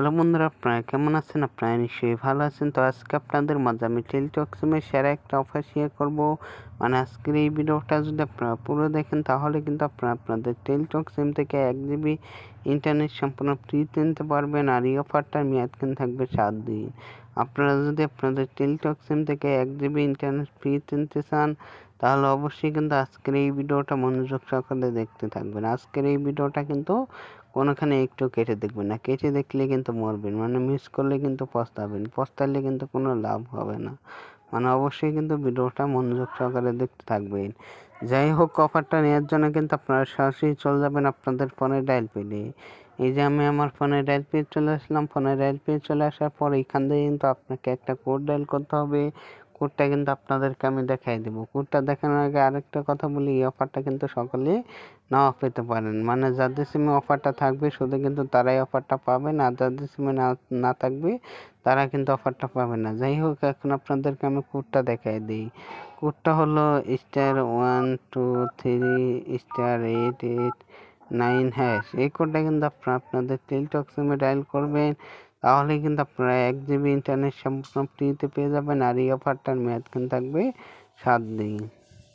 Hello বন্ধুরা, আপনারা কেমন আছেন? আপনারা নিশ্চয়ই ভালো আছেন। তো আজকে আপনাদের মাঝে আমি টেলিটক সিমের সেরা একটা অফার শেয়ার করব। মানে আজকের এই ভিডিওটা যদি আপনারা পুরো দেখেন তাহলে কিন্তু আপনারা আপনাদের টেলিটক সিম থেকে 1 GB ইন্টারনেট সম্পূর্ণ ফ্রিতে নিতে পারবেন। আর এই অফারটার মেয়াদ কিন্তু থাকবে 7 দিন। আপনারা যদি আপনাদের টেলিটক সিম থেকে 1 GB ইন্টারনেট ফ্রিতে নিতে চান তাহলে অবশ্যই কিন্তু আজকের এই ভিডিওটা মনোযোগ সহকারে দেখতে থাকবেন। আজকের এই ভিডিওটা কিন্তু কোনোখানে একটু কেটে দেখবেন না, কেটে দেখলে কিন্তু মরবেন, মানে মিস করলে কিন্তু পস্তাবেন, পস্তালে কিন্তু কোনো লাভ হবে না। মানে অবশ্যই কিন্তু ভিডিওটা মনোযোগ সহকারে দেখতে থাকবেন। যাই হোক, অফারটা নেওয়ার জন্য কিন্তু আপনারা সরাসরি চলে যাবেন আপনাদের ফোনে ডায়াল পেডে। এই যে আমি আমার ফোনে ডায়াল পেড চলে আসলাম। ফোনে ডায়াল পেড চলে আসার পর এইখান থেকে কিন্তু আপনাকে একটা কোড ডায়াল করতে হবে। কোডটা কিন্তু আপনাদেরকে আমি দেখাই দেবো। কোডটা দেখানোর আগে আরেকটা কথা বলি, এই অফারটা কিন্তু সকলে নাও পেতে পারেন। মানে যাদের সিমে অফারটা থাকবে শুধু কিন্তু তারাই অফারটা পাবেন, আর যাদের সিমে না থাকবে তারা কিন্তু অফারটা পাবে না। যাই হোক, এখন আপনাদেরকে আমি কোডটা দেখাই দিই। কোডটা হলো *123*889#। এই কোডটা কিন্তু আপনাদের টেলিটক সিমে ডায়াল করবেন, তাহলে কিন্তু আপনারা 1 GB ইন্টারনেট সম্পূর্ণ ফ্রিতে পেয়ে যাবেন। আর এই অফারটার মেয়াদ কিন্তু থাকবে 7 দিন।